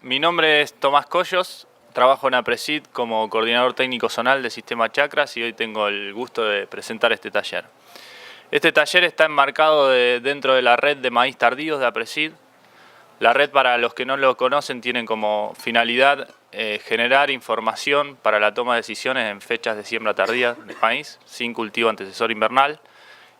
Mi nombre es Tomás Collos, trabajo en APRESID como coordinador técnico zonal de Sistema Chakras y hoy tengo el gusto de presentar este taller. Este taller está enmarcado dentro de la red de maíz tardíos de APRESID. La red, para los que no lo conocen, tiene como finalidad generar información para la toma de decisiones en fechas de siembra tardía de maíz, sin cultivo antecesor invernal.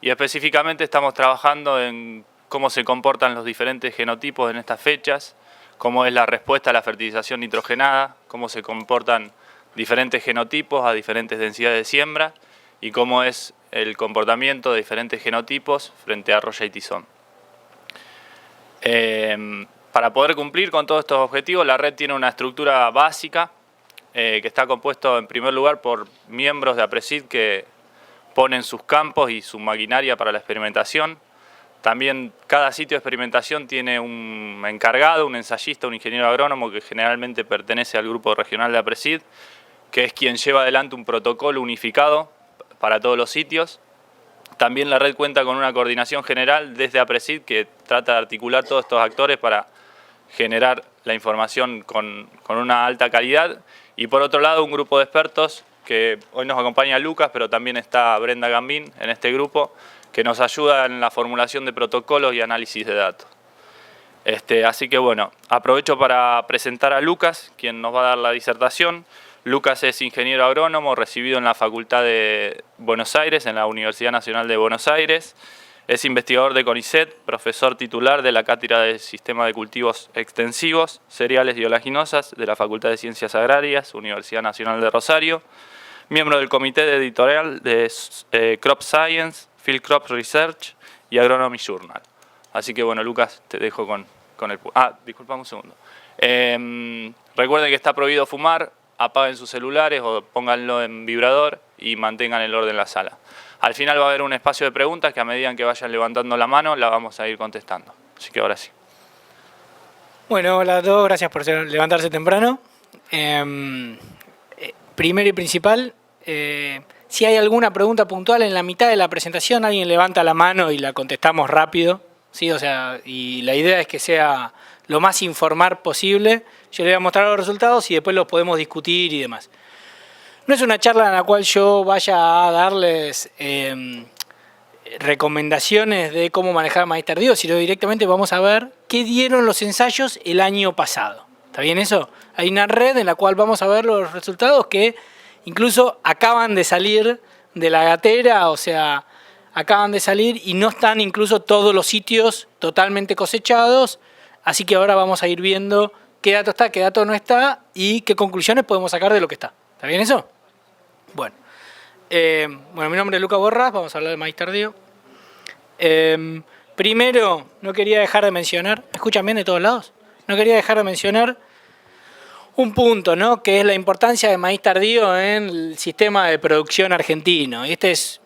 Y específicamente estamos trabajando en cómo se comportan los diferentes genotipos en estas fechas, cómo es la respuesta a la fertilización nitrogenada, cómo se comportan diferentes genotipos a diferentes densidades de siembra y cómo es el comportamiento de diferentes genotipos frente a roya y tizón. Para poder cumplir con todos estos objetivos, la red tiene una estructura básica que está compuesto en primer lugar por miembros de APRESID que ponen sus campos y su maquinaria para la experimentación. También cada sitio de experimentación tiene un encargado, un ensayista, un ingeniero agrónomo que generalmente pertenece al grupo regional de APRESID, que es quien lleva adelante un protocolo unificado para todos los sitios. También la red cuenta con una coordinación general desde APRESID que trata de articular todos estos actores para generar la información con una alta calidad. Y por otro lado, un grupo de expertos que hoy nos acompaña Lucas, pero también está Brenda Gambín en este grupo, que nos ayuda en la formulación de protocolos y análisis de datos. Así que bueno, aprovecho para presentar a Lucas, quien nos va a dar la disertación. Lucas es ingeniero agrónomo, recibido en la Facultad de Buenos Aires, en la Universidad Nacional de Buenos Aires. Es investigador de CONICET, profesor titular de la Cátedra de Sistema de Cultivos Extensivos, Cereales y Oleaginosas de la Facultad de Ciencias Agrarias, Universidad Nacional de Rosario. Miembro del comité editorial de Crop Science, Field Crop Research y Agronomy Journal. Así que bueno, Lucas, te dejo con el... disculpame un segundo. Recuerden que está prohibido fumar, apaguen sus celulares o pónganlo en vibrador y mantengan el orden en la sala. Al final va a haber un espacio de preguntas que a medida que vayan levantando la mano la vamos a ir contestando. Así que ahora sí. Bueno, hola a todos, gracias por levantarse temprano. Primero y principal, si hay alguna pregunta puntual en la mitad de la presentación, alguien levanta la mano y la contestamos rápido, ¿sí? O sea, y la idea es que sea lo más informar posible. Yo les voy a mostrar los resultados y después los podemos discutir y demás. No es una charla en la cual yo vaya a darles recomendaciones de cómo manejar maíz tardío, sino directamente vamos a ver qué dieron los ensayos el año pasado. ¿Está bien eso? Hay una red en la cual vamos a ver los resultados que incluso acaban de salir de la gatera, o sea, acaban de salir y no están incluso todos los sitios totalmente cosechados, así que ahora vamos a ir viendo qué dato está, qué dato no está y qué conclusiones podemos sacar de lo que está. ¿Está bien eso? Bueno, mi nombre es Lucas Borras, vamos a hablar de maíz tardío. Primero, no quería dejar de mencionar, ¿me escuchan bien de todos lados? No quería dejar de mencionar un punto, ¿no? Que es la importancia de maíz tardío en el sistema de producción argentino. Este es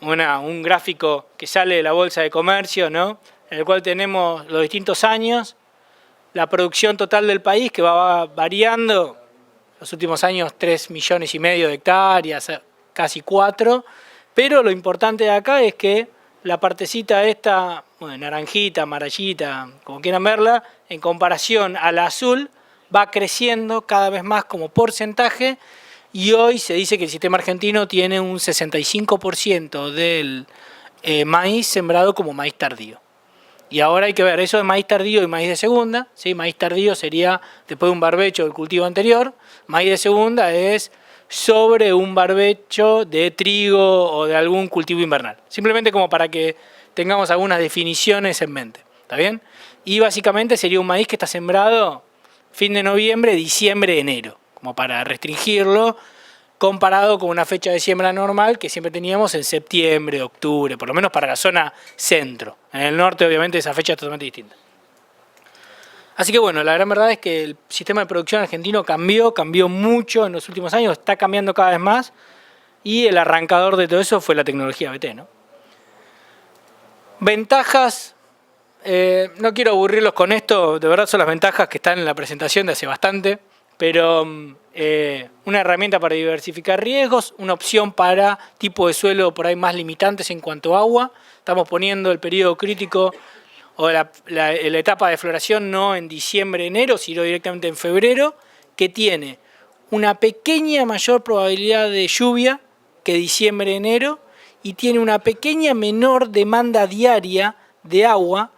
un gráfico que sale de la Bolsa de Comercio, ¿no? En el cual tenemos los distintos años, la producción total del país que va variando, los últimos años 3,5 millones de hectáreas, casi 4, pero lo importante de acá es que la partecita esta, bueno, naranjita, amarillita, como quieran verla, en comparación a la azul, va creciendo cada vez más como porcentaje y hoy se dice que el sistema argentino tiene un 65% del maíz sembrado como maíz tardío. Y ahora hay que ver eso de maíz tardío y maíz de segunda, ¿sí? Maíz tardío sería después de un barbecho del cultivo anterior, maíz de segunda es sobre un barbecho de trigo o de algún cultivo invernal. Simplemente como para que tengamos algunas definiciones en mente, ¿está bien? Y básicamente sería un maíz que está sembrado fin de noviembre, diciembre, enero, como para restringirlo, comparado con una fecha de siembra normal que siempre teníamos en septiembre, octubre, por lo menos para la zona centro. En el norte, obviamente, esa fecha es totalmente distinta. Así que bueno, la gran verdad es que el sistema de producción argentino cambió mucho en los últimos años, está cambiando cada vez más, y el arrancador de todo eso fue la tecnología BT, ¿no? Ventajas. No quiero aburrirlos con esto, de verdad son las ventajas que están en la presentación de hace bastante, pero una herramienta para diversificar riesgos, una opción para tipo de suelo por ahí más limitantes en cuanto a agua. Estamos poniendo el periodo crítico o la etapa de floración no en diciembre, enero, sino directamente en febrero, que tiene una pequeña mayor probabilidad de lluvia que diciembre, enero, y tiene una pequeña menor demanda diaria de agua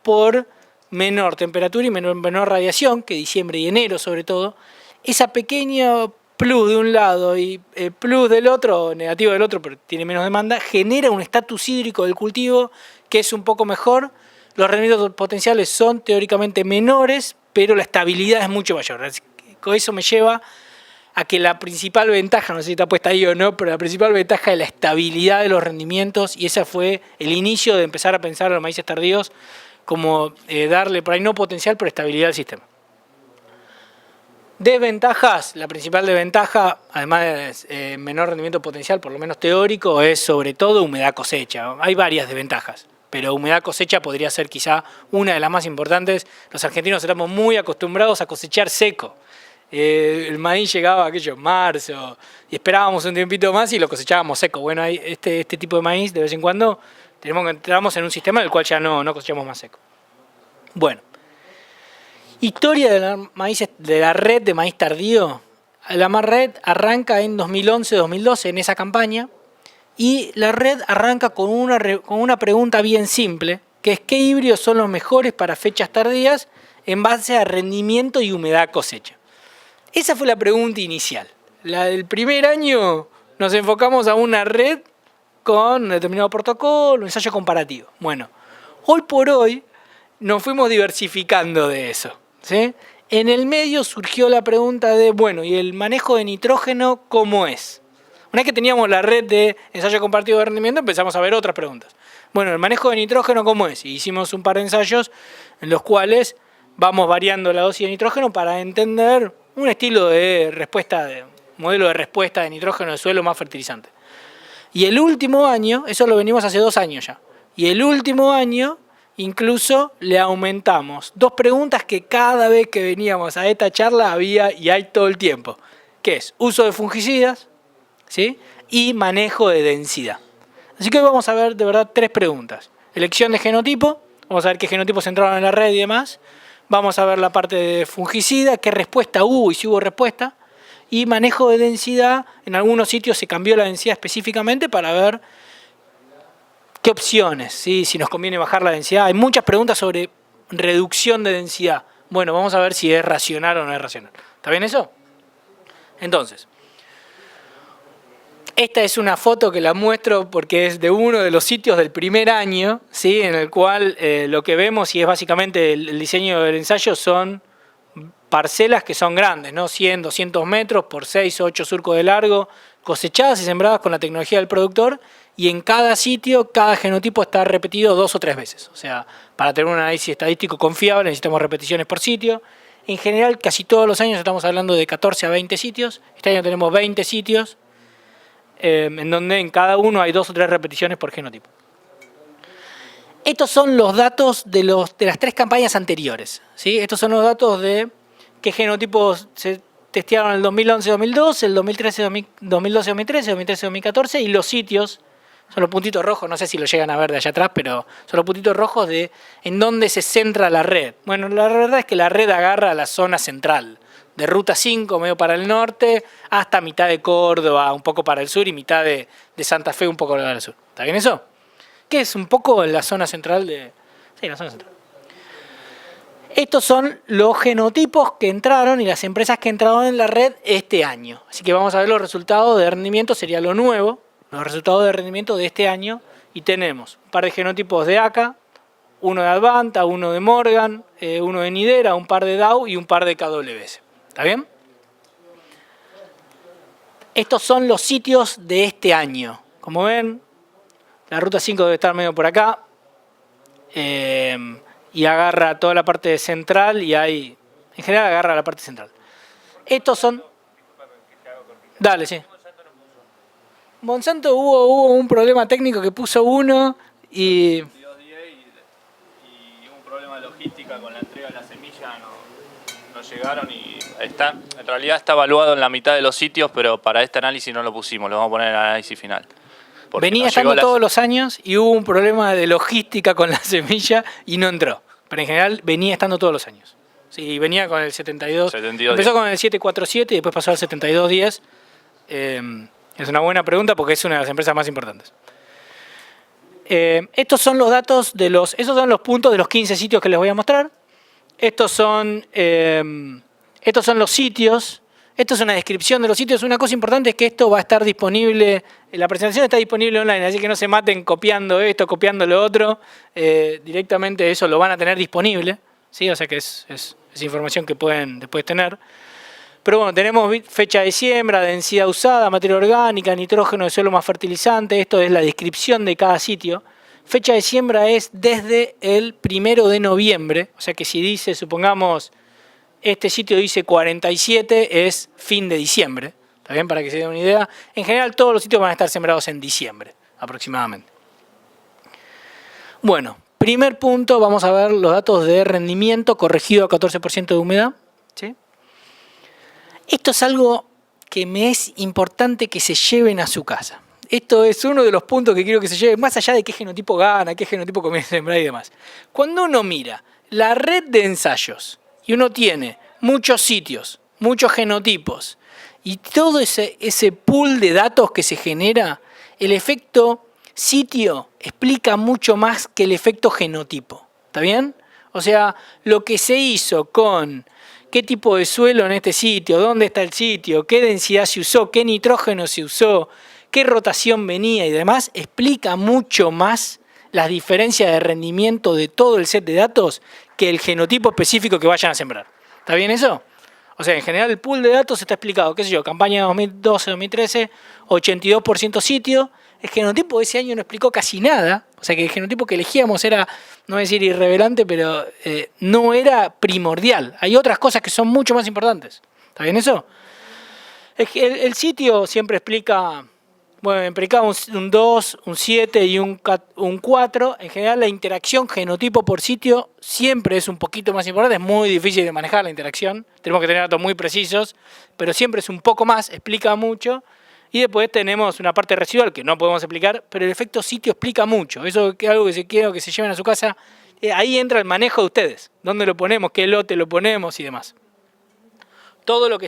por menor temperatura y menor radiación, que diciembre y enero sobre todo. Esa pequeña plus de un lado y plus del otro, negativo del otro, pero tiene menos demanda, genera un estatus hídrico del cultivo que es un poco mejor. Los rendimientos potenciales son teóricamente menores, pero la estabilidad es mucho mayor. Con eso me lleva a que la principal ventaja, no sé si está puesta ahí o no, pero la principal ventaja es la estabilidad de los rendimientos, y ese fue el inicio de empezar a pensar en los maíces tardíos como darle por ahí no potencial, pero estabilidad al sistema. Desventajas, la principal desventaja, además de menor rendimiento potencial, por lo menos teórico, es sobre todo humedad cosecha. Hay varias desventajas, pero humedad cosecha podría ser quizá una de las más importantes. Los argentinos estamos muy acostumbrados a cosechar seco. El maíz llegaba aquello en marzo y esperábamos un tiempito más y lo cosechábamos seco. Bueno, hay este tipo de maíz de vez en cuando entramos en un sistema en el cual ya no cosechamos más seco. Bueno, historia de la red de maíz tardío. La red arranca en 2011-2012 en esa campaña, y la red arranca con una pregunta bien simple, que es: ¿qué híbridos son los mejores para fechas tardías en base a rendimiento y humedad cosecha? Esa fue la pregunta inicial. El primer año nos enfocamos a una red con un determinado protocolo, un ensayo comparativo. Bueno, hoy por hoy nos fuimos diversificando de eso, ¿sí? En el medio surgió la pregunta de, bueno, ¿y el manejo de nitrógeno cómo es? Una vez que teníamos la red de ensayo comparativo de rendimiento, empezamos a ver otras preguntas. Bueno, ¿el manejo de nitrógeno cómo es? Y hicimos un par de ensayos en los cuales vamos variando la dosis de nitrógeno para entender un estilo de respuesta, modelo de respuesta de nitrógeno de suelo más fertilizante. Y el último año, eso lo venimos hace 2 años ya, y el último año incluso le aumentamos 2 preguntas que cada vez que veníamos a esta charla había y hay todo el tiempo, que es uso de fungicidas, ¿sí? Y manejo de densidad. Así que hoy vamos a ver de verdad 3 preguntas. Elección de genotipo, vamos a ver qué genotipos entraron en la red y demás. Vamos a ver la parte de fungicida, qué respuesta hubo y si hubo respuesta. Y manejo de densidad, en algunos sitios se cambió la densidad específicamente para ver qué opciones, ¿sí? Si nos conviene bajar la densidad. Hay muchas preguntas sobre reducción de densidad. Bueno, vamos a ver si es racional o no es racional. ¿Está bien eso? Entonces, esta es una foto que la muestro porque es de uno de los sitios del primer año, ¿sí? En el cual lo que vemos, y es básicamente el diseño del ensayo, son parcelas que son grandes, ¿no? 100, 200 metros por 6 o 8 surcos de largo, cosechadas y sembradas con la tecnología del productor, y en cada sitio, cada genotipo está repetido 2 o 3 veces. O sea, para tener un análisis estadístico confiable necesitamos repeticiones por sitio. En general, casi todos los años estamos hablando de 14 a 20 sitios. Este año tenemos 20 sitios, en donde en cada uno hay 2 o 3 repeticiones por genotipo. Estos son los datos de las 3 campañas anteriores, ¿sí? Estos son los datos de qué genotipos se testearon en el 2011-2012, el 2012-2013, 2013-2014, y los sitios, son los puntitos rojos, no sé si lo llegan a ver de allá atrás, pero son los puntitos rojos de en dónde se centra la red. Bueno, la verdad es que la red agarra la zona central, de Ruta 5, medio para el norte, hasta mitad de Córdoba, un poco para el sur, y mitad de Santa Fe, un poco para el sur. ¿Está bien eso? Que es un poco la zona central de... Sí, la zona central. Estos son los genotipos que entraron y las empresas que entraron en la red este año. Así que vamos a ver los resultados de rendimiento, sería lo nuevo, los resultados de rendimiento de este año. Y tenemos un par de genotipos de ACA, uno de Advanta, uno de Morgan, uno de Nidera, un par de Dow y un par de KWS. ¿Está bien? Estos son los sitios de este año. Como ven, la ruta 5 debe estar medio por acá. Y agarra toda la parte central y hay... En general agarra la parte central. Estos son... Dale, sí. Monsanto hubo un problema técnico que puso uno y... Y un problema de logística con la entrega de la semilla, no llegaron y está, en realidad está evaluado en la mitad de los sitios, pero para este análisis no lo pusimos, lo vamos a poner en el análisis final. porque venía no estando llegó todos los años y hubo un problema de logística con la semilla y no entró. Pero en general venía estando todos los años. Sí, venía con el 72. 72 Empezó días. con el 747 y después pasó al 7210. Es una buena pregunta porque es una de las empresas más importantes. Estos son los datos esos son los puntos de los 15 sitios que les voy a mostrar. Estos son los sitios. Esto es una descripción de los sitios. Una cosa importante es que esto va a estar disponible, la presentación está disponible online, así que no se maten copiando esto, copiando lo otro. Directamente eso lo van a tener disponible, ¿sí? O sea que es información que pueden después tener. Pero bueno, tenemos fecha de siembra, densidad usada, materia orgánica, nitrógeno de suelo más fertilizante. Esto es la descripción de cada sitio. Fecha de siembra es desde el 1 de noviembre. O sea que si dice, supongamos, este sitio dice 47, es fin de diciembre. ¿Está bien? Para que se den una idea. En general todos los sitios van a estar sembrados en diciembre, aproximadamente. Bueno, primer punto, vamos a ver los datos de rendimiento corregido a 14% de humedad. ¿Sí? Esto es algo que me es importante que se lleven a su casa. Esto es uno de los puntos que quiero que se lleven, más allá de qué genotipo gana, qué genotipo conviene sembrar y demás. Cuando uno mira la red de ensayos y uno tiene muchos sitios, muchos genotipos y todo ese pool de datos que se genera, el efecto sitio explica mucho más que el efecto genotipo. ¿Está bien? O sea, lo que se hizo con qué tipo de suelo en este sitio, dónde está el sitio, qué densidad se usó, qué nitrógeno se usó, qué rotación venía y demás, explica mucho más las diferencias de rendimiento de todo el set de datos que el genotipo específico que vayan a sembrar. ¿Está bien eso? O sea, en general el pool de datos está explicado, qué sé yo, campaña 2012-2013, 82% sitio. El genotipo de ese año no explicó casi nada. O sea que el genotipo que elegíamos era, no voy a decir irrelevante, pero no era primordial. Hay otras cosas que son mucho más importantes. ¿Está bien eso? El sitio siempre explica, bueno, implicaba un 2, un 7 y un 4. En general la interacción genotipo por sitio siempre es un poquito más importante. Es muy difícil de manejar la interacción. Tenemos que tener datos muy precisos, pero siempre es un poco más, explica mucho. Y después tenemos una parte residual que no podemos explicar, pero el efecto sitio explica mucho. Eso es algo que quiero que se lleven a su casa. Ahí entra el manejo de ustedes. ¿Dónde lo ponemos? ¿Qué lote lo ponemos? Y demás. Todo lo que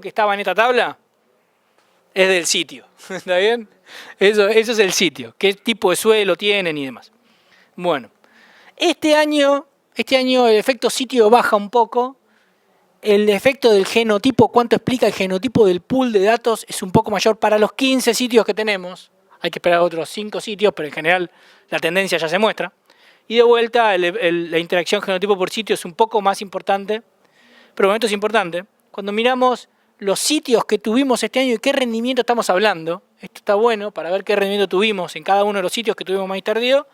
estaba en esta tabla es del sitio. ¿Está bien? Eso es el sitio. ¿Qué tipo de suelo tienen y demás? Bueno, este año el efecto sitio baja un poco. El efecto del genotipo, cuánto explica el genotipo del pool de datos, es un poco mayor para los 15 sitios que tenemos. Hay que esperar otros 5 sitios, pero en general la tendencia ya se muestra. Y de vuelta, la interacción genotipo por sitio es un poco más importante, pero bueno, esto es importante. Cuando miramos los sitios que tuvimos este año y qué rendimiento estamos hablando, esto está bueno para ver qué rendimiento tuvimos en cada uno de los sitios que tuvimos maíz tardío.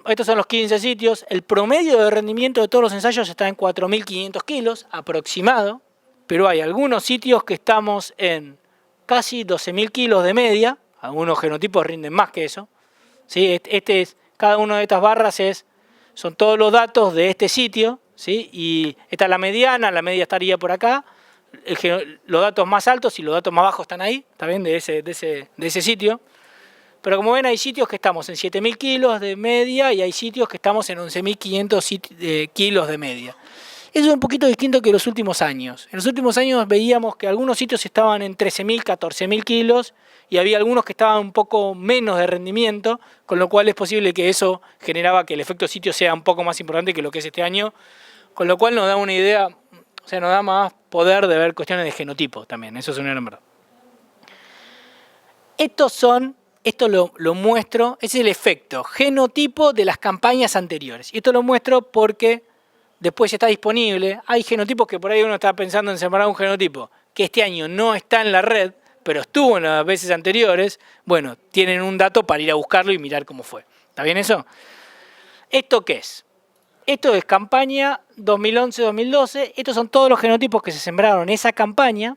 Estos son los 15 sitios. El promedio de rendimiento de todos los ensayos está en 4.500 kilos aproximado, pero hay algunos sitios que estamos en casi 12.000 kilos de media. Algunos genotipos rinden más que eso. ¿Sí? Cada una de estas barras son todos los datos de este sitio, ¿sí? Y esta es la media estaría por acá. Los datos más altos y los datos más bajos están ahí, ¿está bien? De ese sitio. Pero como ven, hay sitios que estamos en 7.000 kilos de media y hay sitios que estamos en 11.500 kilos de media. Eso es un poquito distinto que los últimos años. En los últimos años veíamos que algunos sitios estaban en 13.000, 14.000 kilos y había algunos que estaban un poco menos de rendimiento, con lo cual es posible que eso generaba que el efecto sitio sea un poco más importante que lo que es este año, con lo cual nos da una idea, o sea, nos da más poder de ver cuestiones de genotipo también, eso es una gran verdad. Esto lo muestro, es el efecto genotipo de las campañas anteriores. Y esto lo muestro porque después está disponible. Hay genotipos que por ahí uno está pensando en sembrar un genotipo que este año no está en la red, pero estuvo en las veces anteriores. Bueno, tienen un dato para ir a buscarlo y mirar cómo fue. ¿Está bien eso? ¿Esto qué es? Esto es campaña 2011-2012. Estos son todos los genotipos que se sembraron en esa campaña.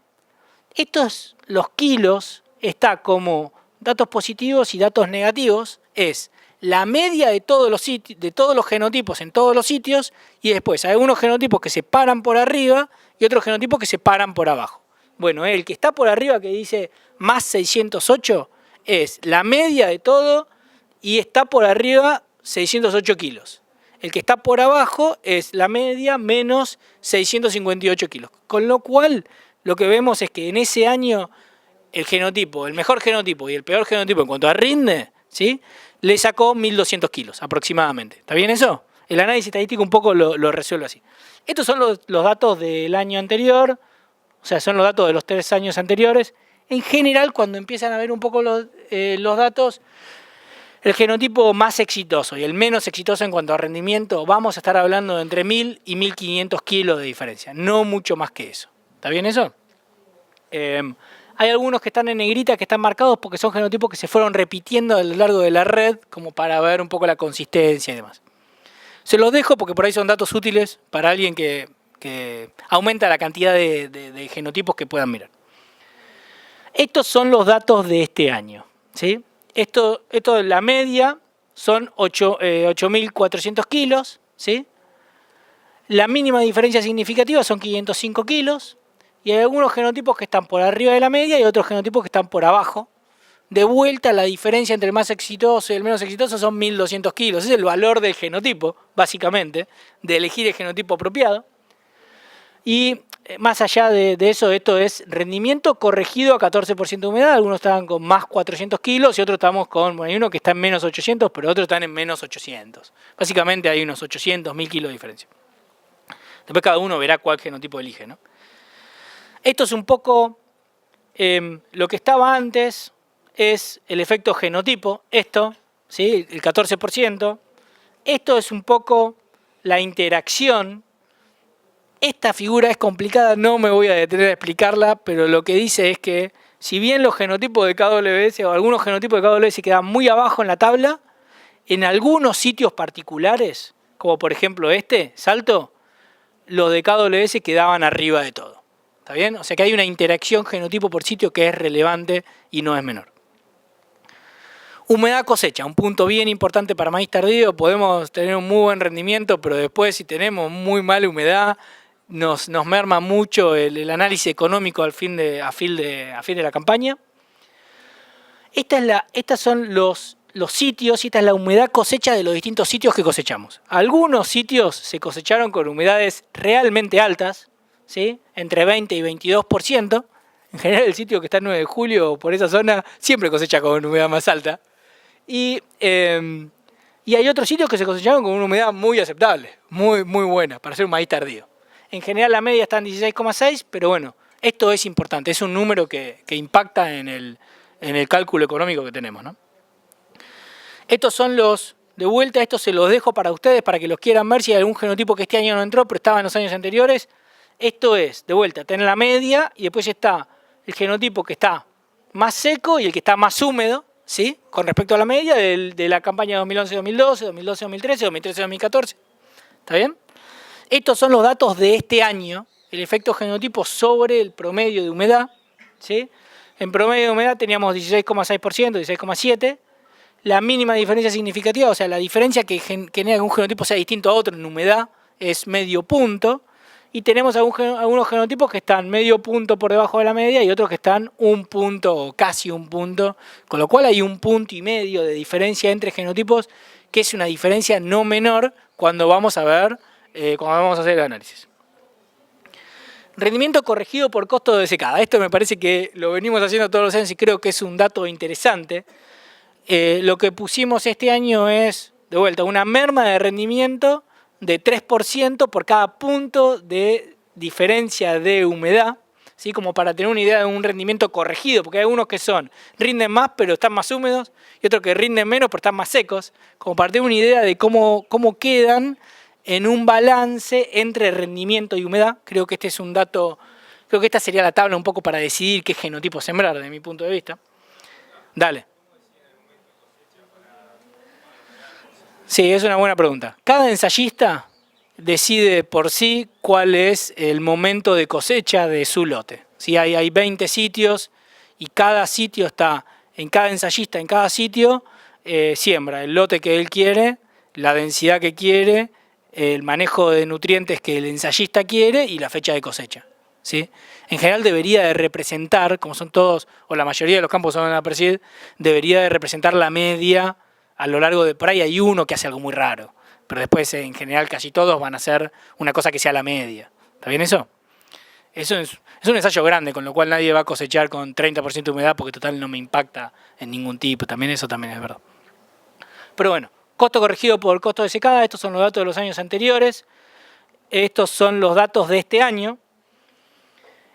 Estos, los kilos, está como datos positivos y datos negativos, es la media de todos los genotipos en todos los sitios y después hay algunos genotipos que se paran por arriba y otros genotipos que se paran por abajo. Bueno, el que está por arriba, que dice más 608, es la media de todo y está por arriba 608 kilos. El que está por abajo es la media menos 658 kilos. Con lo cual, lo que vemos es que en ese año el genotipo, el mejor genotipo y el peor genotipo en cuanto a rinde, ¿sí?, le sacó 1.200 kilos aproximadamente. ¿Está bien eso? El análisis estadístico un poco lo resuelve así. Estos son los datos del año anterior, o sea, son los datos de los 3 años anteriores. En general, cuando empiezan a ver un poco los datos, el genotipo más exitoso y el menos exitoso en cuanto a rendimiento, vamos a estar hablando de entre 1.000 y 1.500 kilos de diferencia, no mucho más que eso. ¿Está bien eso? Hay algunos que están en negrita, que están marcados porque son genotipos que se fueron repitiendo a lo largo de la red, como para ver un poco la consistencia y demás. Se los dejo porque por ahí son datos útiles para alguien que aumenta la cantidad de genotipos que puedan mirar. Estos son los datos de este año, ¿sí? Esto de la media son 8.400 kilos, ¿sí? La mínima diferencia significativa son 505 kilos. Y hay algunos genotipos que están por arriba de la media y otros genotipos que están por abajo. De vuelta, la diferencia entre el más exitoso y el menos exitoso son 1.200 kilos. Es el valor del genotipo, básicamente, de elegir el genotipo apropiado. Y más allá de eso, esto es rendimiento corregido a 14% de humedad. Algunos estaban con más 400 kilos y otros estamos con... Bueno, hay uno que está en menos 800, pero otros están en menos 800. Básicamente hay unos 800, 1.000 kilos de diferencia. Después cada uno verá cuál genotipo elige, ¿no? Esto es un poco lo que estaba antes, es el efecto genotipo, esto, ¿sí?, el 14%. Esto es un poco la interacción. Esta figura es complicada, no me voy a detener a explicarla, pero lo que dice es que si bien los genotipos de KWS o algunos genotipos de KWS quedan muy abajo en la tabla, en algunos sitios particulares, como por ejemplo este, Salto, los de KWS quedaban arriba de todo. ¿Está bien? O sea que hay una interacción genotipo por sitio que es relevante y no es menor. Humedad cosecha, un punto bien importante para maíz tardío. Podemos tener un muy buen rendimiento, pero después si tenemos muy mala humedad, nos merma mucho el análisis económico a fin de la campaña. Estos son los sitios, y esta es la humedad cosecha de los distintos sitios que cosechamos. Algunos sitios se cosecharon con humedades realmente altas, ¿sí?, entre 20 y 22%. En general el sitio que está en 9 de julio, por esa zona, siempre cosecha con humedad más alta. Y hay otros sitios que se cosecharon con una humedad muy aceptable, muy buena, para hacer un maíz tardío. En general la media está en 16,6, pero bueno, esto es importante, es un número que impacta en el cálculo económico que tenemos, ¿no? Estos son de vuelta, estos se los dejo para ustedes, para que los quieran ver si hay algún genotipo que este año no entró, pero estaba en los años anteriores. Esto es, de vuelta, tener la media y después está el genotipo que está más seco y el que está más húmedo, ¿sí?, con respecto a la media de la campaña 2011-2012, 2012-2013, 2013-2014. ¿Está bien? Estos son los datos de este año, el efecto genotipo sobre el promedio de humedad, ¿sí? En promedio de humedad teníamos 16,6%, 16,7%. La mínima diferencia significativa, o sea, la diferencia que genera que un genotipo sea distinto a otro en humedad, es medio punto. Y tenemos algunos genotipos que están medio punto por debajo de la media y otros que están un punto o casi un punto, con lo cual hay 1,5 puntos de diferencia entre genotipos, que es una diferencia no menor cuando vamos a hacer el análisis. Rendimiento corregido por costo de secada. Esto me parece que lo venimos haciendo todos los años y creo que es un dato interesante. Lo que pusimos este año es, de vuelta, una merma de rendimiento de 3% por cada punto de diferencia de humedad, ¿sí?, como para tener una idea de un rendimiento corregido, porque hay algunos que rinden más pero están más húmedos y otros que rinden menos pero están más secos, como para tener una idea de cómo quedan en un balance entre rendimiento y humedad. Creo que este es un dato, creo que esta sería la tabla un poco para decidir qué genotipo sembrar desde mi punto de vista. Dale. Sí, es una buena pregunta. Cada ensayista decide por sí cuál es el momento de cosecha de su lote. ¿Sí? Hay 20 sitios y cada sitio está, en cada ensayista, en cada sitio, siembra el lote que él quiere, la densidad que quiere, el manejo de nutrientes que el ensayista quiere y la fecha de cosecha. ¿sí? En general debería de representar, como son todos, o la mayoría de los campos son en la PRESID, debería de representar la media a lo largo de... Por ahí hay uno que hace algo muy raro, pero después en general casi todos van a hacer una cosa que sea la media. ¿Está bien eso? Eso es un ensayo grande, con lo cual nadie va a cosechar con 30% de humedad porque total no me impacta en ningún tipo. También eso también es verdad. Pero bueno, costo corregido por costo de secada, estos son los datos de los años anteriores. Estos son los datos de este año.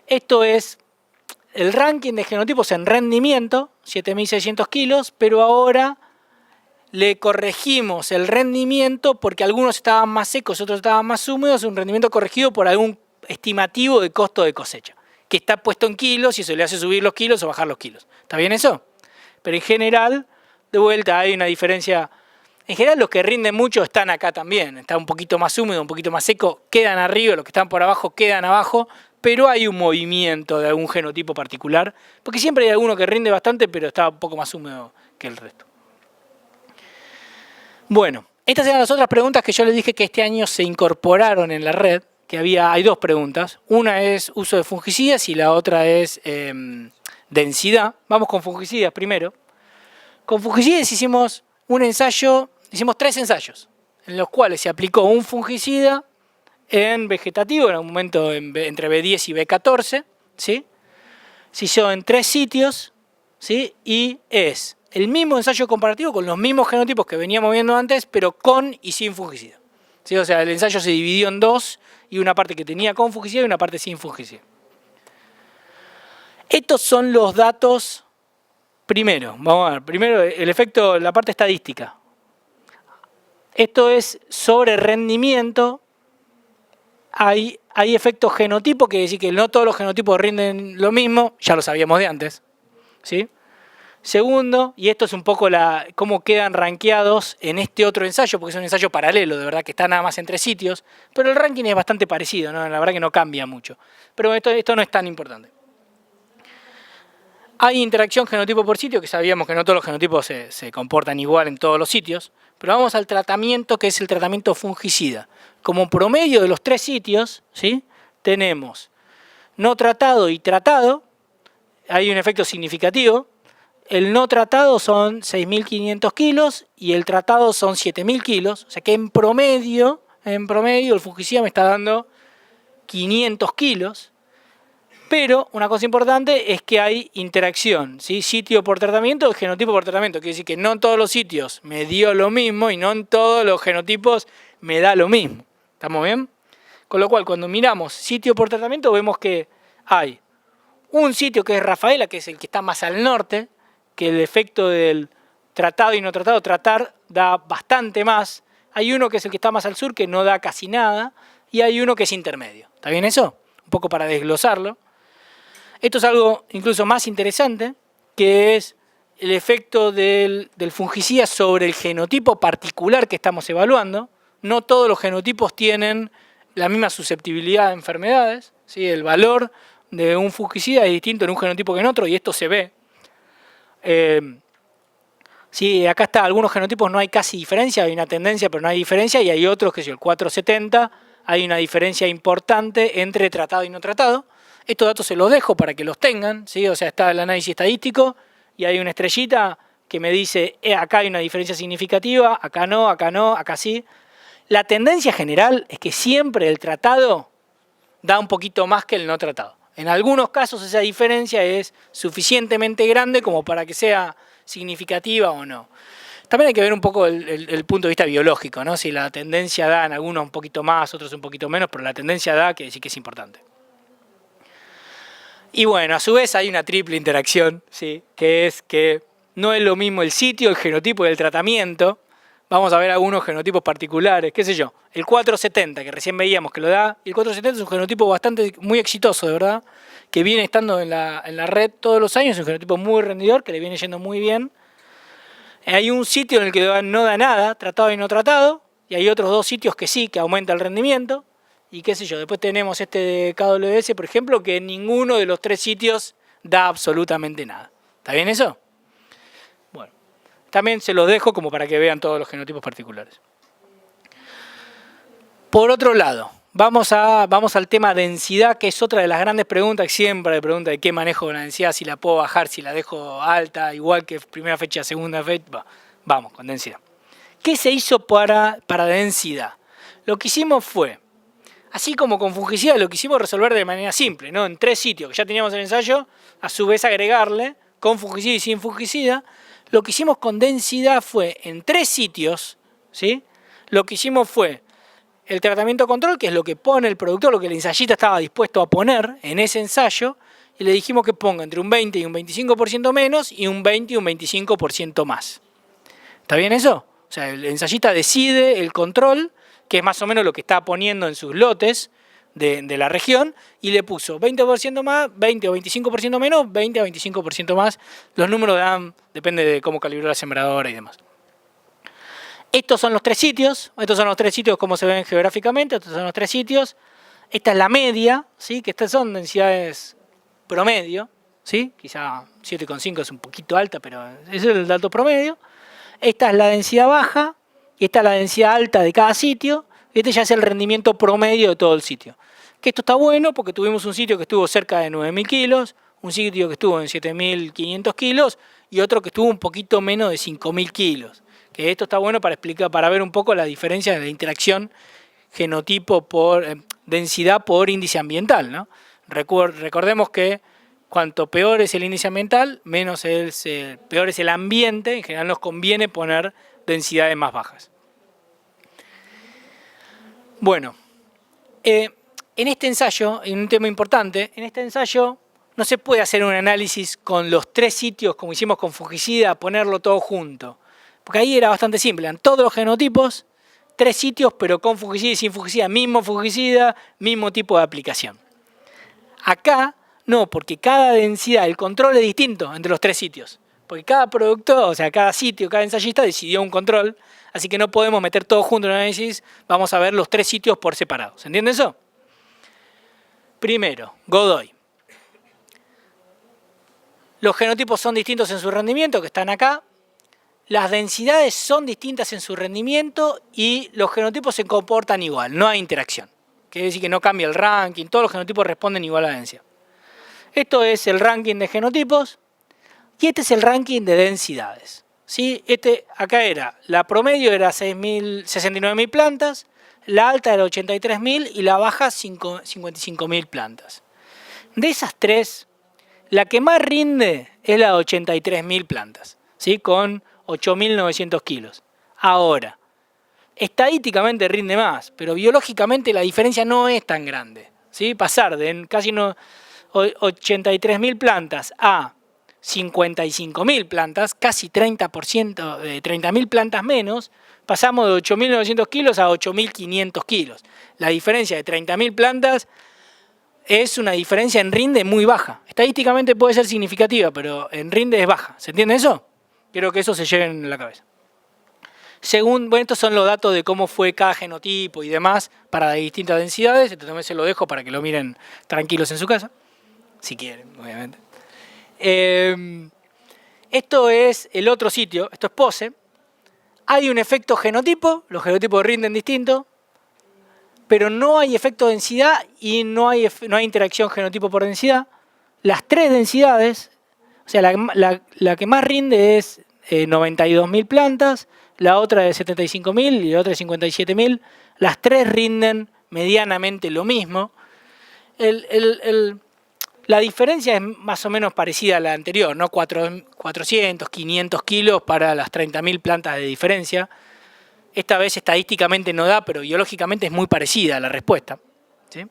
Esto es el ranking de genotipos en rendimiento, 7.600 kilos, pero ahora le corregimos el rendimiento porque algunos estaban más secos, otros estaban más húmedos, un rendimiento corregido por algún estimativo de costo de cosecha, que está puesto en kilos y eso le hace subir los kilos o bajar los kilos. ¿Está bien eso? Pero en general, de vuelta, hay una diferencia. En general los que rinden mucho están acá también, está un poquito más húmedo, un poquito más seco, quedan arriba, los que están por abajo quedan abajo, pero hay un movimiento de algún genotipo particular, porque siempre hay alguno que rinde bastante, pero está un poco más húmedo que el resto. Bueno, estas eran las otras preguntas que yo les dije que este año se incorporaron en la red, que hay dos preguntas. Una es uso de fungicidas y la otra es densidad. Vamos con fungicidas primero. Con fungicidas hicimos tres ensayos, en los cuales se aplicó un fungicida en vegetativo, en un momento entre B10 y B14, ¿sí? Se hizo en 3 sitios, ¿sí? Y es el mismo ensayo comparativo con los mismos genotipos que veníamos viendo antes, pero con y sin fungicida. ¿Sí? O sea, el ensayo se dividió en dos, y una parte que tenía con fungicida y una parte sin fungicida. Estos son los datos, vamos a ver, primero el efecto, la parte estadística. Esto es sobre rendimiento. Hay efecto genotipo, que decir que no todos los genotipos rinden lo mismo, ya lo sabíamos de antes, ¿sí? Segundo, y esto es un poco cómo quedan rankeados en este otro ensayo, porque es un ensayo paralelo, de verdad que está nada más en 3 sitios, pero el ranking es bastante parecido, ¿no? La verdad que no cambia mucho. Pero esto no es tan importante. Hay interacción genotipo por sitio, que sabíamos que no todos los genotipos se comportan igual en todos los sitios, pero vamos al tratamiento, que es el tratamiento fungicida. Como promedio de los 3 sitios, ¿sí? Tenemos no tratado y tratado, hay un efecto significativo. El no tratado son 6.500 kilos y el tratado son 7.000 kilos. O sea que en promedio el fungicida me está dando 500 kilos. Pero una cosa importante es que hay interacción, ¿sí? Sitio por tratamiento, genotipo por tratamiento. Quiere decir que no en todos los sitios me dio lo mismo y no en todos los genotipos me da lo mismo. ¿Estamos bien? Con lo cual, cuando miramos sitio por tratamiento, vemos que hay un sitio que es Rafaela, que es el que está más al norte, que el efecto del tratado y no tratado, tratar da bastante más. Hay uno que es el que está más al sur, que no da casi nada, y hay uno que es intermedio. ¿Está bien eso? Un poco para desglosarlo. Esto es algo incluso más interesante, que es el efecto del fungicida sobre el genotipo particular que estamos evaluando. No todos los genotipos tienen la misma susceptibilidad a enfermedades, ¿sí? El valor de un fungicida es distinto en un genotipo que en otro, y esto se ve. Sí, acá está, algunos genotipos no hay casi diferencia, hay una tendencia pero no hay diferencia, y hay otros, que es el 470, hay una diferencia importante entre tratado y no tratado. Estos datos se los dejo para que los tengan, ¿sí? O sea, está el análisis estadístico y hay una estrellita que me dice, acá hay una diferencia significativa, acá no, acá sí. La tendencia general es que siempre el tratado da un poquito más que el no tratado. En algunos casos esa diferencia es suficientemente grande como para que sea significativa o no. También hay que ver un poco el punto de vista biológico, ¿no? Si la tendencia da en algunos un poquito más, otros un poquito menos, pero la tendencia da, quiere decir que es importante. Y bueno, a su vez hay una triple interacción, ¿sí? Que es que no es lo mismo el sitio, el genotipo y el tratamiento. Vamos a ver algunos genotipos particulares, qué sé yo. El 470, que recién veíamos que lo da. Y el 470 es un genotipo muy exitoso, de verdad, que viene estando en la red todos los años. Es un genotipo muy rendidor, que le viene yendo muy bien. Hay un sitio en el que no da nada, tratado y no tratado. Y hay otros 2 sitios que sí, que aumenta el rendimiento. Y qué sé yo, después tenemos este de KWS, por ejemplo, que en ninguno de los 3 sitios da absolutamente nada. ¿Está bien eso? Bueno, también se los dejo como para que vean todos los genotipos particulares. Por otro lado, Vamos al tema densidad, que es otra de las grandes preguntas, que siempre me pregunta de qué manejo la densidad, si la puedo bajar, si la dejo alta, igual que primera fecha, segunda fecha. Vamos, con densidad. ¿Qué se hizo para densidad? Lo que hicimos fue, así como con fungicida, lo que hicimos resolver de manera simple, ¿no? En 3 sitios que ya teníamos en el ensayo, a su vez agregarle, con fungicida y sin fungicida. Lo que hicimos con densidad fue, en 3 sitios, ¿sí? Lo que hicimos fue el tratamiento control, que es lo que pone el productor, lo que el ensayista estaba dispuesto a poner en ese ensayo, y le dijimos que ponga entre un 20 y un 25% menos y un 20 y un 25% más. ¿Está bien eso? O sea, el ensayista decide el control, que es más o menos lo que está poniendo en sus lotes de la región, y le puso 20% más, 20 o 25% menos, 20 a 25% más. Los números dan, depende de cómo calibró la sembradora y demás. Estos son los 3 sitios, como se ven geográficamente, estos son los 3 sitios. Esta es la media, ¿sí? Que estas son densidades promedio, ¿sí? Quizá 7,5 es un poquito alta, pero ese es el dato promedio. Esta es la densidad baja y esta es la densidad alta de cada sitio. Y este ya es el rendimiento promedio de todo el sitio. Que esto está bueno porque tuvimos un sitio que estuvo cerca de 9.000 kilos, un sitio que estuvo en 7.500 kilos y otro que estuvo un poquito menos de 5.000 kilos. Que esto está bueno para ver un poco la diferencia de la interacción genotipo por densidad por índice ambiental, ¿no? Recordemos que cuanto peor es el índice ambiental, peor es el ambiente. En general nos conviene poner densidades más bajas. Bueno, en este ensayo, en un tema importante, en este ensayo no se puede hacer un análisis con los 3 sitios como hicimos con fungicida, ponerlo todo junto. Porque ahí era bastante simple, eran todos los genotipos, 3 sitios, pero con fungicida y sin fungicida, mismo fungicida, mismo tipo de aplicación. Acá no, porque cada densidad, el control es distinto entre los 3 sitios. Porque cada productor, o sea, cada sitio, cada ensayista decidió un control, así que no podemos meter todo junto en el análisis, vamos a ver los 3 sitios por separado. ¿Se entiende eso? Primero, Godoy. Los genotipos son distintos en su rendimiento, que están acá. Las densidades son distintas en su rendimiento y los genotipos se comportan igual, no hay interacción. Quiere decir que no cambia el ranking, todos los genotipos responden igual a la densidad. Esto es el ranking de genotipos y este es el ranking de densidades. ¿Sí? Acá la promedio era 69.000 plantas, la alta era 83.000 y la baja 55.000 plantas. De esas 3, la que más rinde es la de 83.000 plantas, ¿sí? Con 8.900 kilos. Ahora, estadísticamente rinde más, pero biológicamente la diferencia no es tan grande, ¿sí? Pasar de casi 83.000 plantas a 55.000 plantas, casi 30%, de 30.000 plantas menos, pasamos de 8.900 kilos a 8.500 kilos. La diferencia de 30.000 plantas es una diferencia en rinde muy baja. Estadísticamente puede ser significativa, pero en rinde es baja. ¿Se entiende eso? Quiero que eso se lleve en la cabeza. Estos son los datos de cómo fue cada genotipo y demás para distintas densidades. Esto también se lo dejo para que lo miren tranquilos en su casa, si quieren, obviamente. Esto es el otro sitio, esto es POSE. Hay un efecto genotipo, los genotipos rinden distinto, pero no hay efecto densidad y no hay interacción genotipo por densidad. Las 3 densidades, o sea, la que más rinde es 92.000 plantas, la otra de 75.000 y la otra de 57.000. Las 3 rinden medianamente lo mismo. La diferencia es más o menos parecida a la anterior, ¿no? 400, 500 kilos para las 30.000 plantas de diferencia. Esta vez estadísticamente no da, pero biológicamente es muy parecida a la respuesta. ¿Sí?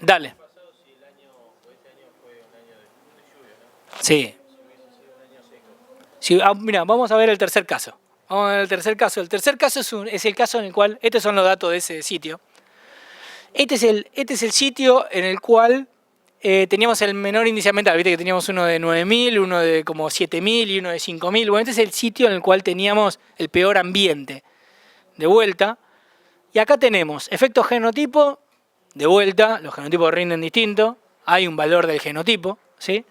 Dale. Sí. Sí, mira, vamos a ver el tercer caso. Vamos a ver el tercer caso. El tercer caso es el caso en el cual, estos son los datos de ese sitio. Este es el sitio en el cual teníamos el menor índice ambiental. Viste que teníamos uno de 9.000, uno de como 7.000 y uno de 5.000. Bueno, este es el sitio en el cual teníamos el peor ambiente. De vuelta. Y acá tenemos efecto genotipo. De vuelta, los genotipos rinden distinto. Hay un valor del genotipo, ¿sí?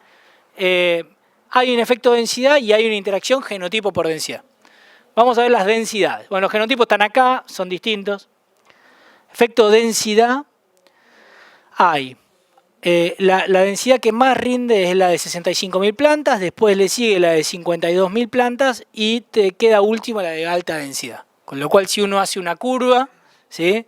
Hay un efecto densidad y hay una interacción genotipo por densidad. Vamos a ver las densidades. Bueno, los genotipos están acá, son distintos. Efecto densidad, hay la densidad que más rinde es la de 65.000 plantas, después le sigue la de 52.000 plantas y te queda última la de alta densidad. Con lo cual, si uno hace una curva, ¿sí?,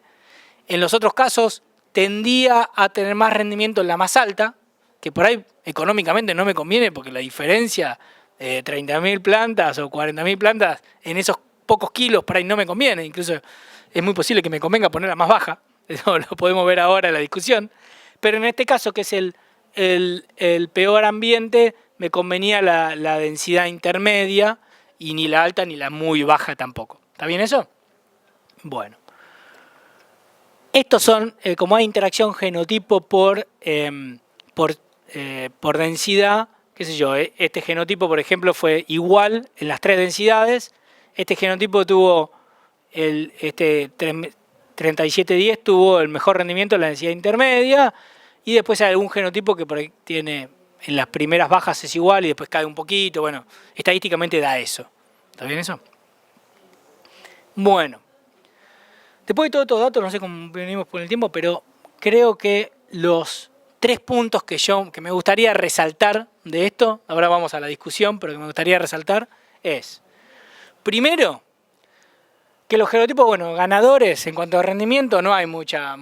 en los otros casos tendía a tener más rendimiento en la más alta, que por ahí económicamente no me conviene porque la diferencia de 30.000 plantas o 40.000 plantas en esos pocos kilos por ahí no me conviene. Incluso es muy posible que me convenga ponerla más baja. Eso lo podemos ver ahora en la discusión. Pero en este caso, que es el peor ambiente, me convenía la densidad intermedia y ni la alta ni la muy baja tampoco. ¿Está bien eso? Bueno. Estos son, como hay interacción genotipo por densidad, qué sé yo, este genotipo, por ejemplo, fue igual en las 3 densidades. Este genotipo tuvo, este 3710 tuvo el mejor rendimiento en la densidad intermedia, y después hay algún genotipo que por ahí tiene, en las primeras bajas es igual y después cae un poquito. Bueno, estadísticamente da eso. ¿Está bien eso? Bueno. Después de todos estos datos, no sé cómo venimos por el tiempo, pero creo que los 3 puntos que me gustaría resaltar de esto, ahora vamos a la discusión, pero que me gustaría resaltar es, primero, que los genotipos, bueno, ganadores en cuanto a rendimiento, no hay mucha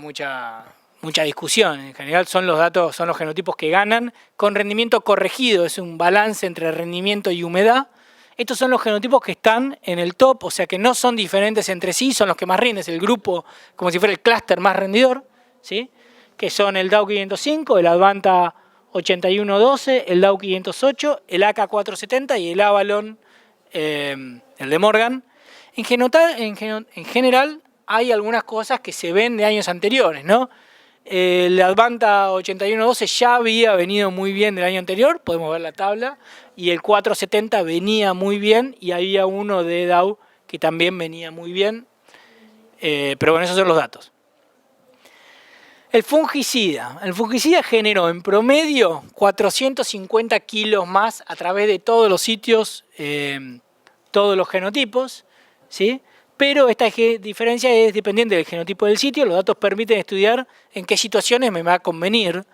discusión. En general son los genotipos que ganan con rendimiento corregido, es un balance entre rendimiento y humedad. Estos son los genotipos que están en el top, o sea que no son diferentes entre sí, son los que más rinden, es el grupo, como si fuera el clúster más rendidor, ¿sí?, que son el Dow 505, el Advanta 8112, el Dow 508, el AK 470 y el Avalon, el de Morgan. En general hay algunas cosas que se ven de años anteriores, ¿no? El Advanta 8112 ya había venido muy bien del año anterior, podemos ver la tabla, y el 470 venía muy bien, y había uno de Dow que también venía muy bien, pero bueno, esos son los datos. El fungicida generó en promedio 450 kilos más a través de todos los sitios, todos los genotipos, ¿sí? Pero esta diferencia es dependiente del genotipo del sitio. Los datos permiten estudiar en qué situaciones me va a convenir.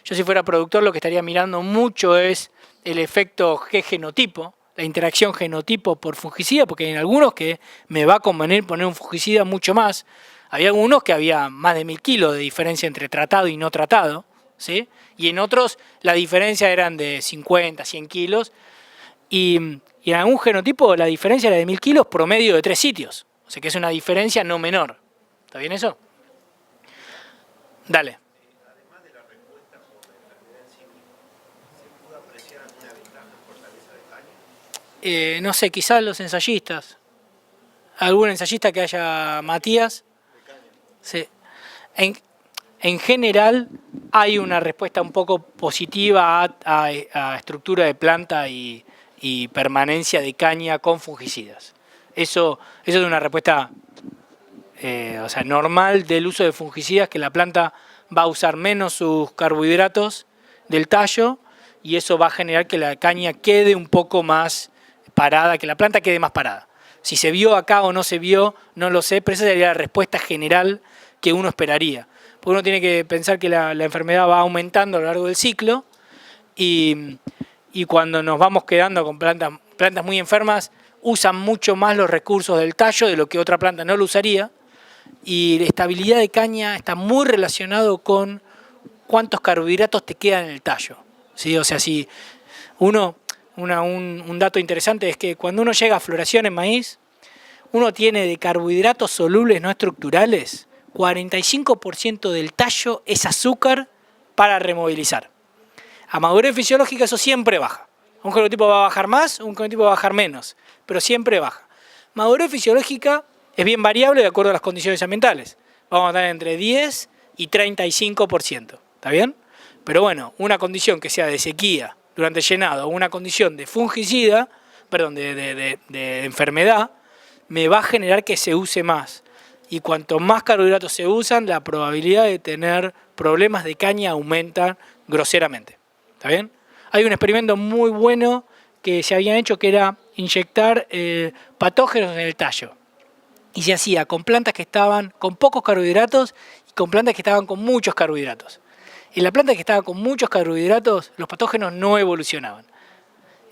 Yo, si fuera productor, lo que estaría mirando mucho es el efecto G-genotipo, la interacción genotipo por fungicida, porque hay algunos que me va a convenir poner un fungicida mucho más. Había algunos que había más de 1000 kilos de diferencia entre tratado y no tratado, ¿sí? Y en otros la diferencia eran de 50, 100 kilos. Y en algún genotipo la diferencia era de 1000 kilos promedio de 3 sitios. O sea que es una diferencia no menor. ¿Está bien eso? Dale. Además de la respuesta por la enfermedad en sí, ¿se pudo apreciar alguna ventaja en fortaleza de caña? No sé, quizás los ensayistas. ¿Algún ensayista que haya? Matías. Sí. En general hay una respuesta un poco positiva a estructura de planta y permanencia de caña con fungicidas. Eso es una respuesta normal del uso de fungicidas, que la planta va a usar menos sus carbohidratos del tallo y eso va a generar que la caña quede un poco más parada, que la planta quede más parada. Si se vio acá o no se vio, no lo sé, pero esa sería la respuesta general que uno esperaría. Porque uno tiene que pensar que la enfermedad va aumentando a lo largo del ciclo y cuando nos vamos quedando con plantas muy enfermas, usan mucho más los recursos del tallo de lo que otra planta no lo usaría, y la estabilidad de caña está muy relacionado con cuántos carbohidratos te quedan en el tallo, ¿sí? O sea, si un dato interesante es que cuando uno llega a floración en maíz, uno tiene de carbohidratos solubles no estructurales, 45% del tallo es azúcar para removilizar. A madurez fisiológica eso siempre baja. Un genotipo va a bajar más, un genotipo va a bajar menos, pero siempre baja. Madurez fisiológica es bien variable de acuerdo a las condiciones ambientales. Vamos a estar entre 10 y 35%, ¿está bien? Pero bueno, una condición que sea de sequía durante el llenado o una condición de fungicida, perdón, de enfermedad, me va a generar que se use más. Y cuanto más carbohidratos se usan, la probabilidad de tener problemas de caña aumenta groseramente. ¿Está bien? Hay un experimento muy bueno que se había hecho, que era inyectar patógenos en el tallo. y se hacía con plantas que estaban con pocos carbohidratos y con plantas que estaban con muchos carbohidratos. En la planta que estaba con muchos carbohidratos, los patógenos no evolucionaban.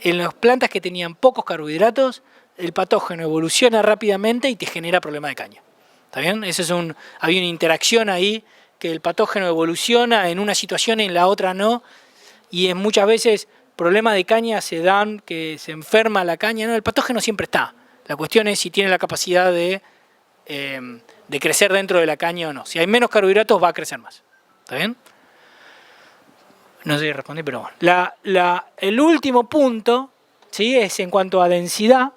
En las plantas que tenían pocos carbohidratos, el patógeno evoluciona rápidamente y te genera problema de caña. ¿Está bien? Había una interacción ahí, que el patógeno evoluciona en una situación y en la otra no, y en muchas veces problemas de caña se dan, que se enferma la caña. No, el patógeno siempre está. La cuestión es si tiene la capacidad de crecer dentro de la caña o no. Si hay menos carbohidratos va a crecer más. ¿Está bien? No sé si respondí, pero bueno. El último punto, ¿sí?, es en cuanto a densidad,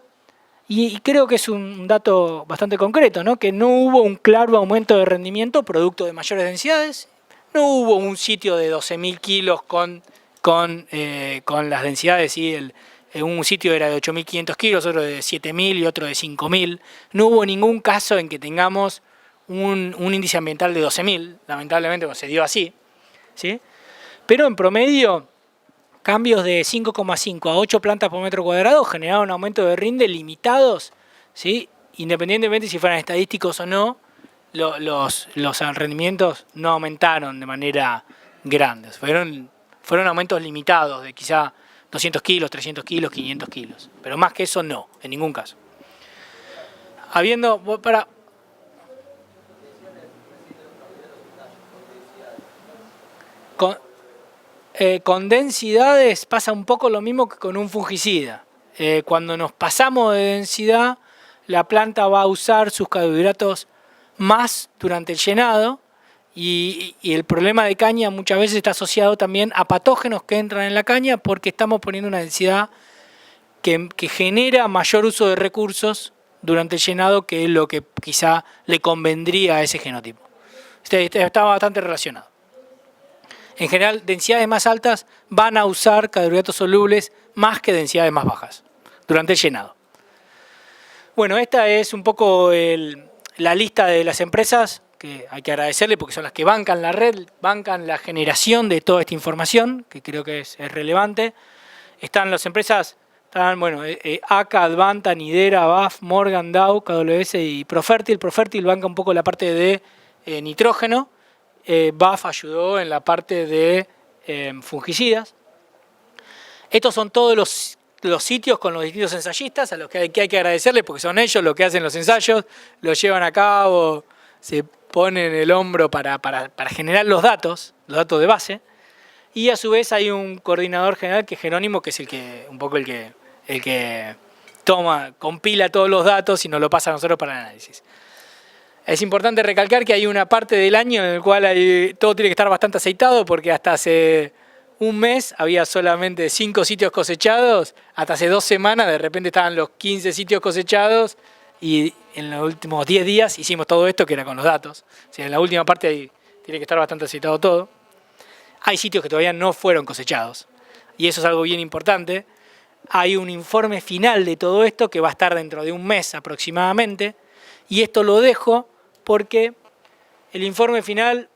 y creo que es un dato bastante concreto, ¿no?, que no hubo un claro aumento de rendimiento producto de mayores densidades. No hubo un sitio de 12.000 kilos con las densidades, ¿sí? Un sitio era de 8.500 kilos, otro de 7.000 y otro de 5.000. No hubo ningún caso en que tengamos un índice ambiental de 12.000, lamentablemente se dio así, ¿sí? Pero en promedio, cambios de 5,5 a 8 plantas por metro cuadrado generaron un aumento de rinde limitados, ¿sí? Independientemente si fueran estadísticos o no, los rendimientos no aumentaron de manera grande. Fueron aumentos limitados de quizá 200 kilos, 300 kilos, 500 kilos. Pero más que eso no, en ningún caso. Con densidades pasa un poco lo mismo que con un fungicida. Cuando nos pasamos de densidad, la planta va a usar sus carbohidratos más durante el llenado, y el problema de caña muchas veces está asociado también a patógenos que entran en la caña porque estamos poniendo una densidad que genera mayor uso de recursos durante el llenado, que es lo que quizá le convendría a ese genotipo. Está bastante relacionado. En general, densidades más altas van a usar carbohidratos solubles más que densidades más bajas durante el llenado. Bueno, esta es un poco la lista de las empresas que hay que agradecerle porque son las que bancan la red, bancan la generación de toda esta información, que creo que es relevante. Están las empresas, ACA, Advanta, Nidera, BAF, Morgan, Dow, KWS y Profertil. Profertil banca un poco la parte de nitrógeno. BAF ayudó en la parte de fungicidas. Estos son todos los sitios con los distintos ensayistas a los que hay que agradecerles porque son ellos los que hacen los ensayos, los llevan a cabo, se ponen el hombro para generar los datos de base, y a su vez hay un coordinador general que es Jerónimo, que es el que compila todos los datos y nos lo pasa a nosotros para el análisis. Es importante recalcar que hay una parte del año en el cual todo tiene que estar bastante aceitado, porque hasta hace un mes había solamente 5 sitios cosechados, hasta hace 2 semanas de repente estaban los 15 sitios cosechados, y en los últimos 10 días hicimos todo esto que era con los datos. O sea, en la última parte ahí tiene que estar bastante aceitado todo. Hay sitios que todavía no fueron cosechados, y eso es algo bien importante. Hay un informe final de todo esto que va a estar dentro de un mes aproximadamente, y esto lo dejo porque el informe final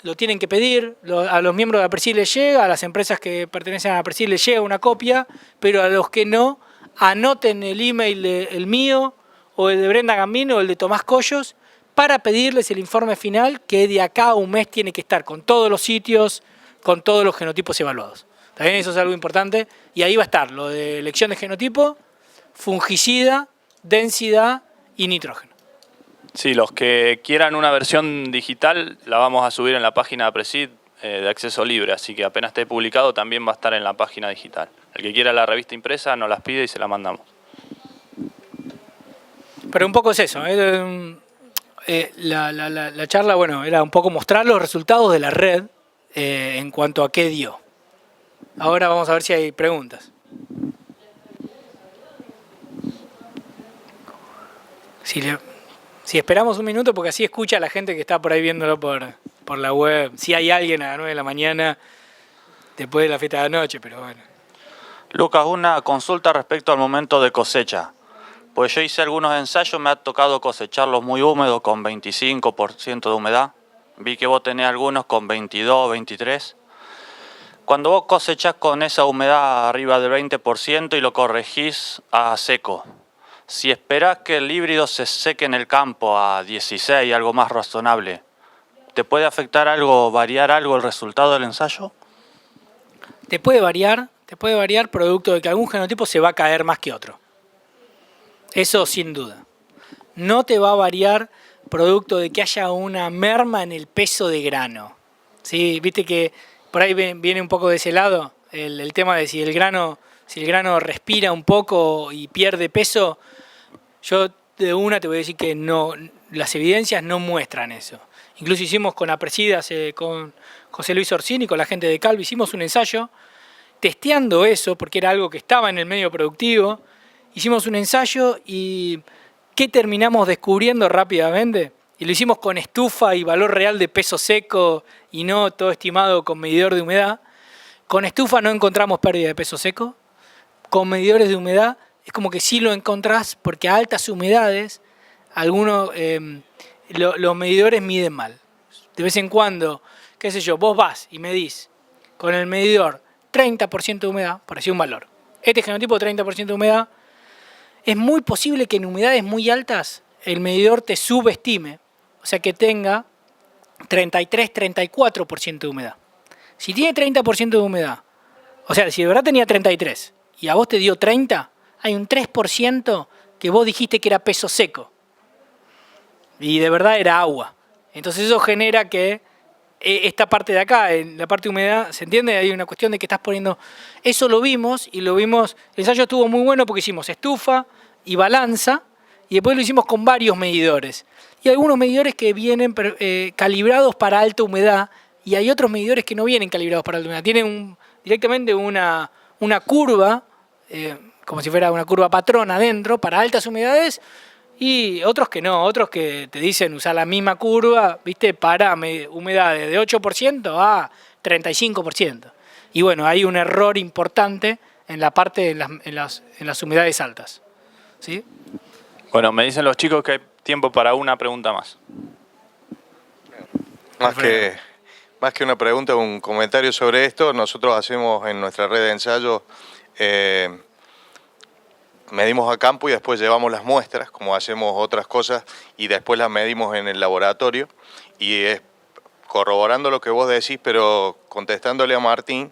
lo tienen que pedir, a los miembros de APRESID les llega, a las empresas que pertenecen a APRESID les llega una copia, pero a los que no, anoten el email el mío, o el de Brenda Gambino, o el de Tomás Collos, para pedirles el informe final, que de acá a un mes tiene que estar con todos los sitios, con todos los genotipos evaluados. También eso es algo importante, y ahí va a estar lo de elección de genotipo, fungicida, densidad y nitrógeno. Sí, los que quieran una versión digital la vamos a subir en la página de APRESID de acceso libre, así que apenas esté publicado también va a estar en la página digital. El que quiera la revista impresa nos las pide y se la mandamos. Pero un poco es eso, la charla, era un poco mostrar los resultados de la red en cuanto a qué dio. Ahora vamos a ver si hay preguntas. Si esperamos un minuto, porque así escucha a la gente que está por ahí viéndolo por la web. Si hay alguien a las 9 de la mañana después de la fiesta de anoche, pero bueno. Lucas, una consulta respecto al momento de cosecha. Pues yo hice algunos ensayos, me ha tocado cosecharlos muy húmedos con 25% de humedad. Vi que vos tenés algunos con 22, 23. Cuando vos cosechás con esa humedad arriba del 20% y lo corregís a seco, Si esperás que el híbrido se seque en el campo a 16, algo más razonable, ¿te puede afectar algo, variar algo el resultado del ensayo? Te puede variar producto de que algún genotipo se va a caer más que otro. Eso sin duda. No te va a variar producto de que haya una merma en el peso de grano. ¿Sí? Viste que por ahí viene un poco de ese lado el tema de si el grano respira un poco y pierde peso. Yo de una te voy a decir que no, las evidencias no muestran eso. Incluso hicimos con Apresida, con José Luis Orsini, con la gente de Calvi, hicimos un ensayo testeando eso, porque era algo que estaba en el medio productivo. Hicimos un ensayo y ¿qué terminamos descubriendo rápidamente? Y lo hicimos con estufa y valor real de peso seco y no todo estimado con medidor de humedad. Con estufa no encontramos pérdida de peso seco. Con medidores de humedad es como que sí lo encontrás, porque a altas humedades algunos los medidores miden mal. De vez en cuando, qué sé yo, vos vas y medís con el medidor 30% de humedad, parecía un valor. Este genotipo 30% de humedad, es muy posible que en humedades muy altas el medidor te subestime, o sea que tenga 33-34% de humedad. Si tiene 30% de humedad, o sea, si de verdad tenía 33 y a vos te dio 30, hay un 3% que vos dijiste que era peso seco. Y de verdad era agua. Entonces eso genera que esta parte de acá, en la parte de humedad, ¿se entiende? Hay una cuestión de que estás poniendo... Eso lo vimos y lo vimos... El ensayo estuvo muy bueno porque hicimos estufa y balanza y después lo hicimos con varios medidores. Y algunos medidores que vienen calibrados para alta humedad y hay otros medidores que no vienen calibrados para alta humedad. Tienen directamente una curva, como si fuera una curva patrón adentro para altas humedades, y otros que no, otros que te dicen usar la misma curva, ¿viste? Para humedades de 8% a 35%. Y bueno, hay un error importante en la parte en las humedades altas. ¿Sí? Bueno, me dicen los chicos que hay tiempo para una pregunta más. Más que una pregunta, un comentario sobre esto. Nosotros hacemos en nuestra red de ensayo, medimos a campo y después llevamos las muestras, como hacemos otras cosas, y después las medimos en el laboratorio. Y es corroborando lo que vos decís, pero contestándole a Martín,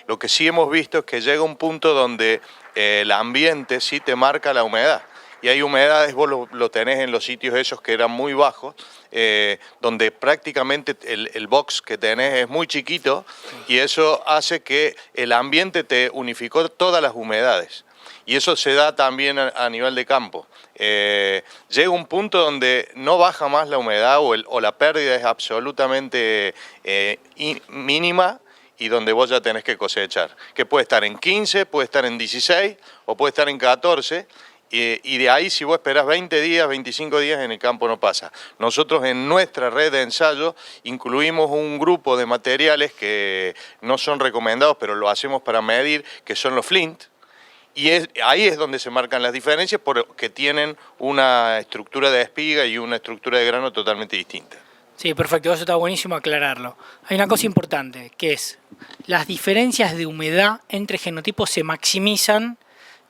lo que sí hemos visto es que llega un punto donde el ambiente sí te marca la humedad. Y hay humedades, vos lo tenés en los sitios esos que eran muy bajos, donde prácticamente el box que tenés es muy chiquito y eso hace que el ambiente te unificó todas las humedades. Y eso se da también a nivel de campo. Llega un punto donde no baja más la humedad o la pérdida es absolutamente mínima y donde vos ya tenés que cosechar. Que puede estar en 15, puede estar en 16 o puede estar en 14. Y de ahí, si vos esperás 20 días, 25 días, en el campo no pasa. Nosotros en nuestra red de ensayo incluimos un grupo de materiales que no son recomendados, pero lo hacemos para medir, que son los flint. Y ahí es donde se marcan las diferencias porque tienen una estructura de espiga y una estructura de grano totalmente distinta. Sí, perfecto, eso está buenísimo aclararlo. Hay una cosa importante, que es las diferencias de humedad entre genotipos se maximizan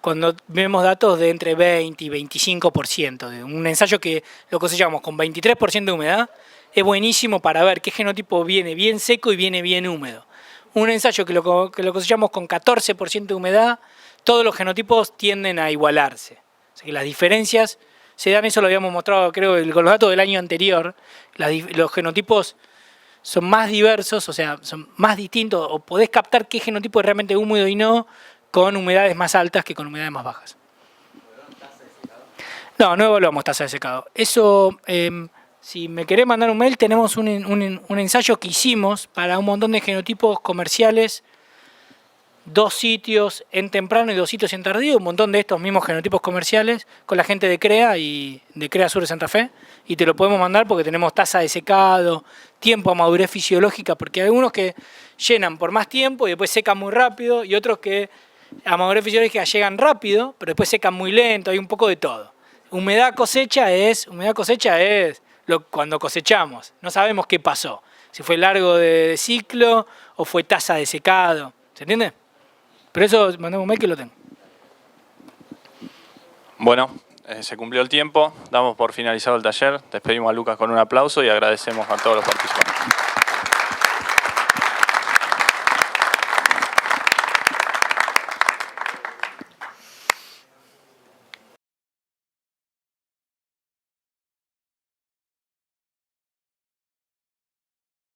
cuando vemos datos de entre 20 y 25%. De un ensayo que lo cosechamos con 23% de humedad es buenísimo para ver qué genotipo viene bien seco y viene bien húmedo. Un ensayo que lo cosechamos con 14% de humedad, todos los genotipos tienden a igualarse. O sea que las diferencias se dan, eso lo habíamos mostrado creo con los datos del año anterior, los genotipos son más diversos, o sea, son más distintos, o podés captar qué genotipo es realmente húmedo y no, con humedades más altas que con humedades más bajas. No evaluamos tasa de secado. Eso, si me querés mandar un mail, tenemos un ensayo que hicimos para un montón de genotipos comerciales, 2 sitios en temprano y 2 sitios en tardío, un montón de estos mismos genotipos comerciales con la gente de CREA y de CREA Sur de Santa Fe, y te lo podemos mandar porque tenemos tasa de secado, tiempo a madurez fisiológica, porque hay algunos que llenan por más tiempo y después secan muy rápido, y otros que a madurez fisiológica llegan rápido, pero después secan muy lento, hay un poco de todo. Humedad cosecha es cuando cosechamos, no sabemos qué pasó, si fue largo de ciclo o fue tasa de secado, ¿se entiende? Pero eso, mandame un mail que lo tengo. Bueno, se cumplió el tiempo, damos por finalizado el taller, despedimos a Lucas con un aplauso y agradecemos a todos los participantes.